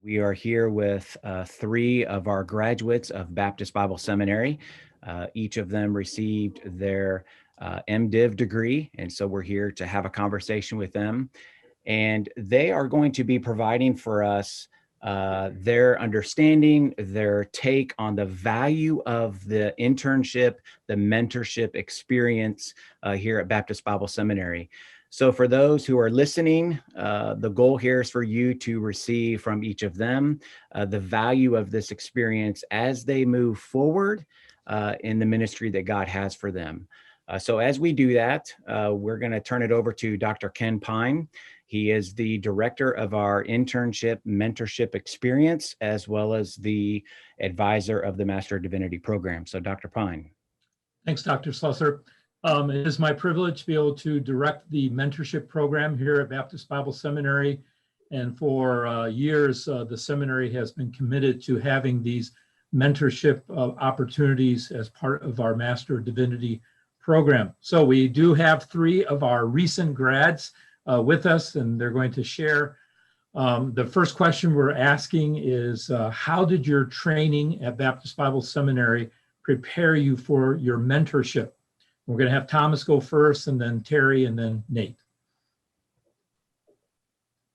We are here with three of our graduates of Baptist Bible Seminary. Each of them received their MDiv degree, and so we're here to have a conversation with them. And they are going to be providing for us their understanding, their take on the value of the internship, the mentorship experience here at Baptist Bible Seminary. So for those who are listening, the goal here is for you to receive from each of them the value of this experience as they move forward in the ministry that God has for them. So as we do that, we're going to turn it over to Dr. Ken Pine. He is the director of our internship mentorship experience, as well as the advisor of the Master of Divinity program. So Dr. Pine. Thanks, Dr. Slusser. It is my privilege to be able to direct the mentorship program here at Baptist Bible Seminary. And for years, the seminary has been committed to having these mentorship opportunities as part of our Master of Divinity program. So we do have three of our recent grads with us, and they're going to share. The first question we're asking is, how did your training at Baptist Bible Seminary prepare you for your mentorship? We're going to have Thomas go first, and then Terry, and then Nate.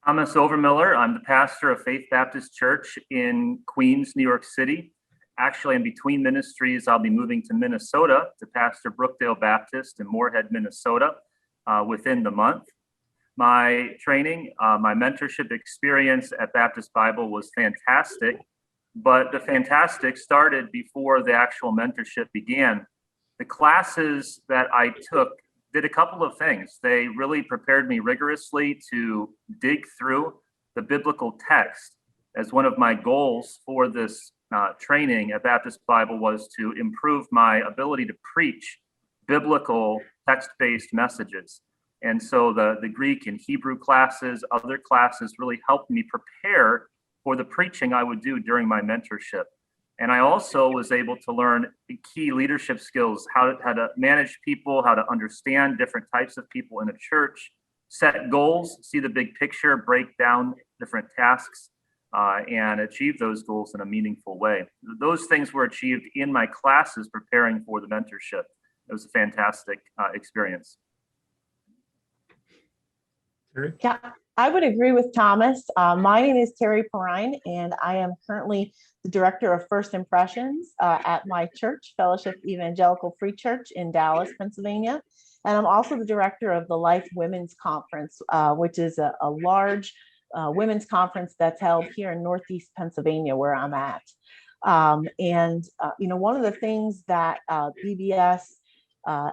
Thomas Overmiller. I'm the pastor of Faith Baptist Church in Queens, New York City. Actually, in between ministries, I'll be moving to Minnesota to pastor Brookdale Baptist in Moorhead, Minnesota within the month. My training, my mentorship experience at Baptist Bible was fantastic, but the fantastic started before the actual mentorship began. The classes that I took did a couple of things. They really prepared me rigorously to dig through the biblical text, as one of my goals for this training at Baptist Bible was to improve my ability to preach biblical text-based messages. And so the Greek and Hebrew classes, other classes really helped me prepare for the preaching I would do during my mentorship. And I also was able to learn key leadership skills, how to manage people, how to understand different types of people in a church, set goals, see the big picture, break down different tasks, and achieve those goals in a meaningful way. Those things were achieved in my classes preparing for the mentorship. It was a fantastic experience. Terry? Yeah, I would agree with Thomas. My name is Terry Perrine, and I am currently the director of First Impressions at my church, Fellowship Evangelical Free Church in Dallas, Pennsylvania. And I'm also the director of the Life Women's Conference, which is a large women's conference that's held here in Northeast Pennsylvania, where I'm at. One of the things that BBS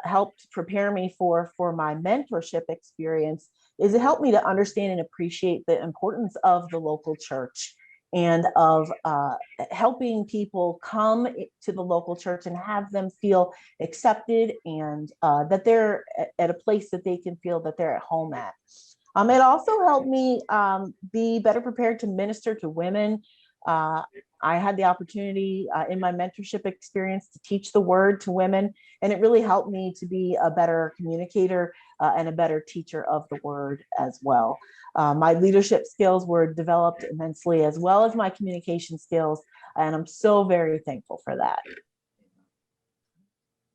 helped prepare me for my mentorship experience is it helped me to understand and appreciate the importance of the local church and of helping people come to the local church and have them feel accepted and that they're at a place that they can feel that they're at home at. It also helped me be better prepared to minister to women. I had the opportunity in my mentorship experience to teach the word to women, and it really helped me to be a better communicator and a better teacher of the word as well. My leadership skills were developed immensely, as well as my communication skills, and I'm so very thankful for that.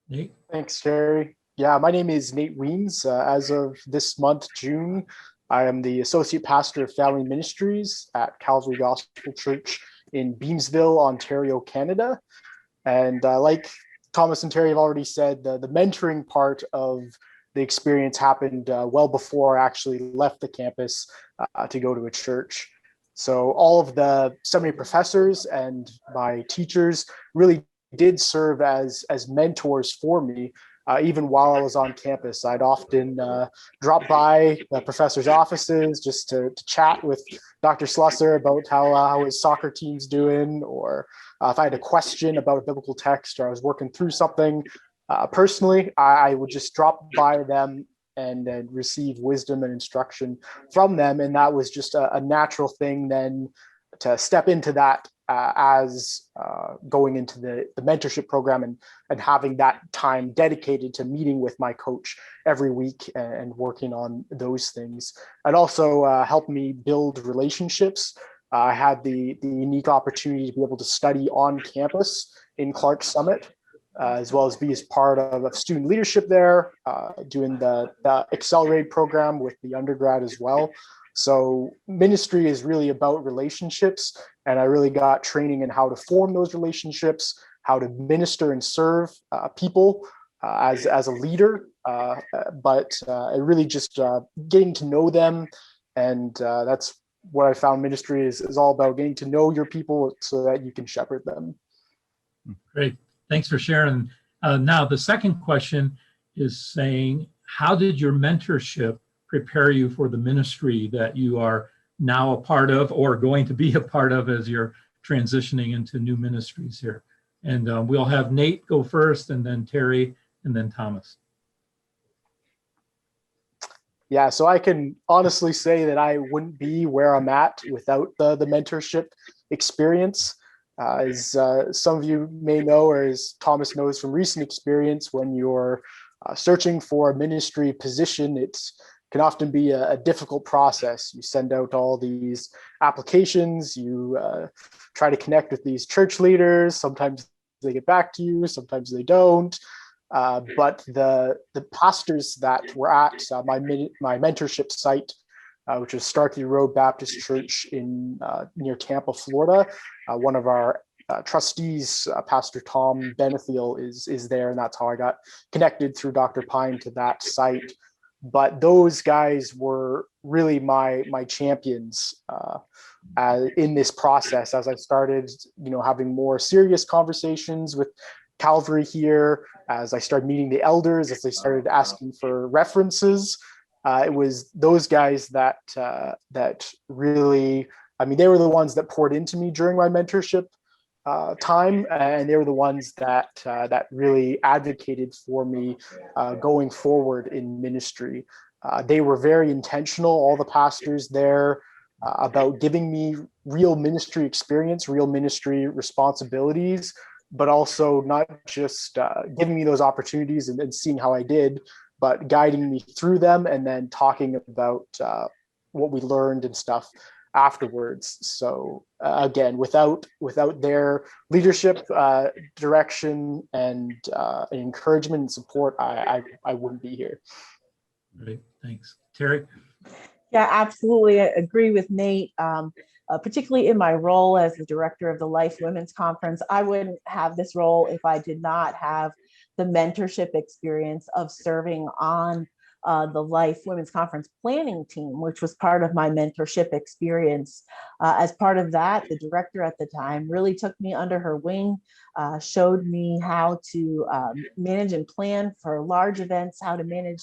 Nate? Thanks, Terry. Yeah, my name is Nate Weems. As of this month, June, I am the Associate Pastor of Family Ministries at Calvary Gospel Church in Beamsville, Ontario, Canada. And like Thomas and Terry have already said, the mentoring part of the experience happened well before I actually left the campus to go to a church. So all of the seminary professors and my teachers really did serve as mentors for me. Even while I was on campus, I'd often drop by the professors' offices just to chat with Dr. Slusser about how his soccer team's doing, or if I had a question about a biblical text or I was working through something personally, I would just drop by them and receive wisdom and instruction from them. And that was just a natural thing then to step into that as going into the mentorship program and having that time dedicated to meeting with my coach every week and working on those things. It also helped me build relationships I had the unique opportunity to be able to study on campus in Clark Summit, as well as be as part of student leadership there, doing the accelerated program with the undergrad as well. So ministry is really about relationships, and I really got training in how to form those relationships, how to minister and serve people as a leader, but it really just getting to know them, and that's what I found ministry is all about, getting to know your people so that you can shepherd them. Great. Thanks for sharing. Now, the second question is saying, how did your mentorship prepare you for the ministry that you are now a part of or going to be a part of as you're transitioning into new ministries here? And we'll have Nate go first, and then Terry, and then Thomas. Yeah, so I can honestly say that I wouldn't be where I'm at without the mentorship experience. As some of you may know, or as Thomas knows from recent experience, when you're searching for a ministry position, it can often be a difficult process. You send out all these applications, you try to connect with these church leaders. Sometimes they get back to you, sometimes they don't. But the pastors that were at my mentorship site, which is Starkey Road Baptist Church in near Tampa, Florida, one of our trustees, Pastor Tom Benethiel, is there, and that's how I got connected through Dr. Pine to that site. But those guys were really my champions in this process as I started, having more serious conversations with Calvary here, as I started meeting the elders, as they started asking for references. It was those guys that really, they were the ones that poured into me during my mentorship time, and they were the ones that really advocated for me going forward in ministry. They were very intentional, all the pastors there, about giving me real ministry experience, real ministry responsibilities, but also not just giving me those opportunities and seeing how I did, but guiding me through them and then talking about what we learned and stuff afterwards. So again, without their leadership, direction, and encouragement and support, I wouldn't be here. Great, thanks. Terry? Yeah, absolutely. I agree with Nate. Particularly in my role as the director of the Life Women's Conference, I wouldn't have this role if I did not have the mentorship experience of serving on the Life Women's Conference planning team, which was part of my mentorship experience. As part of that, the director at the time really took me under her wing, showed me how to manage and plan for large events, how to manage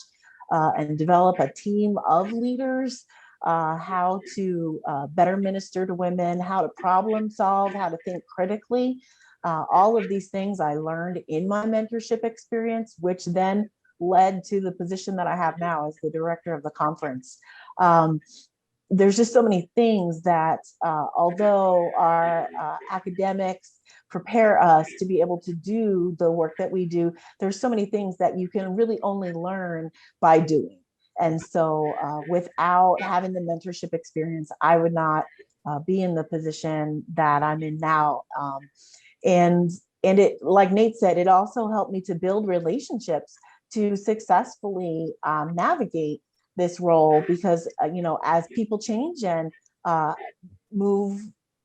and develop a team of leaders, how to better minister to women, how to problem solve, how to think critically. All of these things I learned in my mentorship experience, which then led to the position that I have now as the director of the conference. There's just so many things that, although our academics prepare us to be able to do the work that we do, there's so many things that you can really only learn by doing. And so without having the mentorship experience, I would not be in the position that I'm in now. And it, like Nate said, it also helped me to build relationships to successfully navigate this role, because as people change and move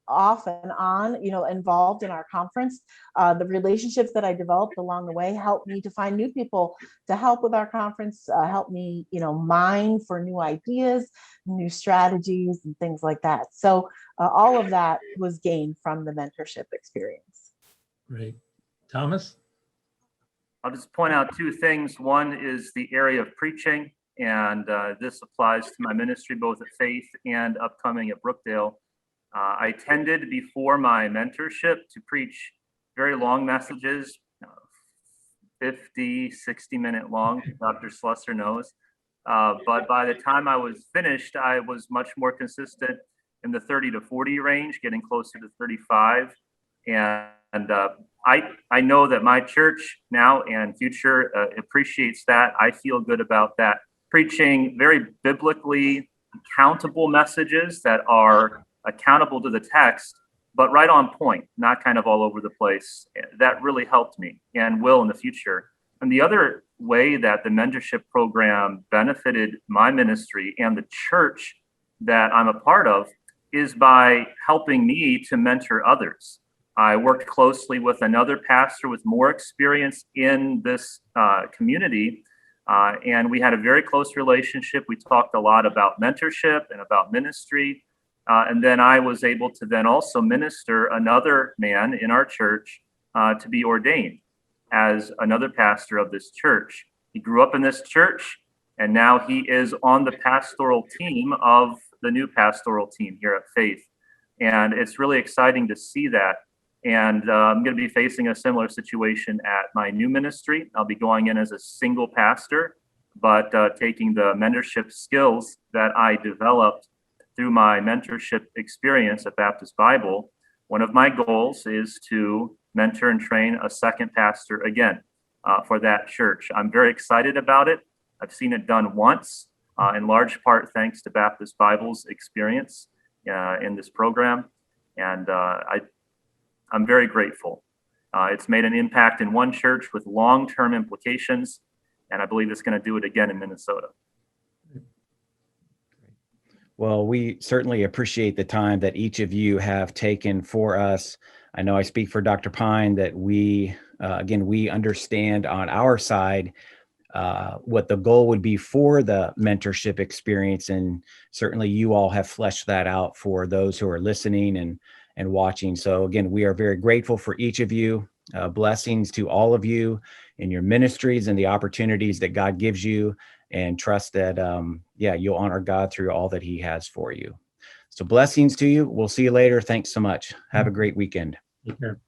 off and on, involved in our conference, the relationships that I developed along the way helped me to find new people to help with our conference, help me, mine for new ideas, new strategies, and things like that. So all of that was gained from the mentorship experience. Great. Thomas? I'll just point out two things. One is the area of preaching, and this applies to my ministry, both at Faith and upcoming at Brookdale. I tended before my mentorship to preach very long messages, 50, 60-minute long, Dr. Slusser knows. But by the time I was finished, I was much more consistent in the 30 to 40 range, getting closer to 35. And I know that my church now and future appreciates that. I feel good about that. Preaching very biblically accountable messages that are accountable to the text, but right on point, not kind of all over the place. That really helped me and will in the future. And the other way that the mentorship program benefited my ministry and the church that I'm a part of is by helping me to mentor others. I worked closely with another pastor with more experience in this community, and we had a very close relationship. We talked a lot about mentorship and about ministry. And then I was able to then also minister another man in our church to be ordained as another pastor of this church. He grew up in this church, and now he is on the pastoral team of the new pastoral team here at Faith. And it's really exciting to see that. And I'm going to be facing a similar situation at my new ministry. I'll be going in as a single pastor, but taking the mentorship skills that I developed through my mentorship experience at Baptist Bible. One of my goals is to mentor and train a second pastor again for that church. I'm very excited about it. I've seen it done once, in large part thanks to Baptist Bible's experience in this program. And I'm very grateful. It's made an impact in one church with long-term implications, and I believe it's going to do it again in Minnesota. Well, we certainly appreciate the time that each of you have taken for us. I know I speak for Dr. Pine that we understand on our side what the goal would be for the mentorship experience. And certainly you all have fleshed that out for those who are listening and watching. So again, we are very grateful for each of you. Blessings to all of you in your ministries and the opportunities that God gives you, and trust that, you'll honor God through all that he has for you. So blessings to you. We'll see you later. Thanks so much. Have a great weekend. Take care.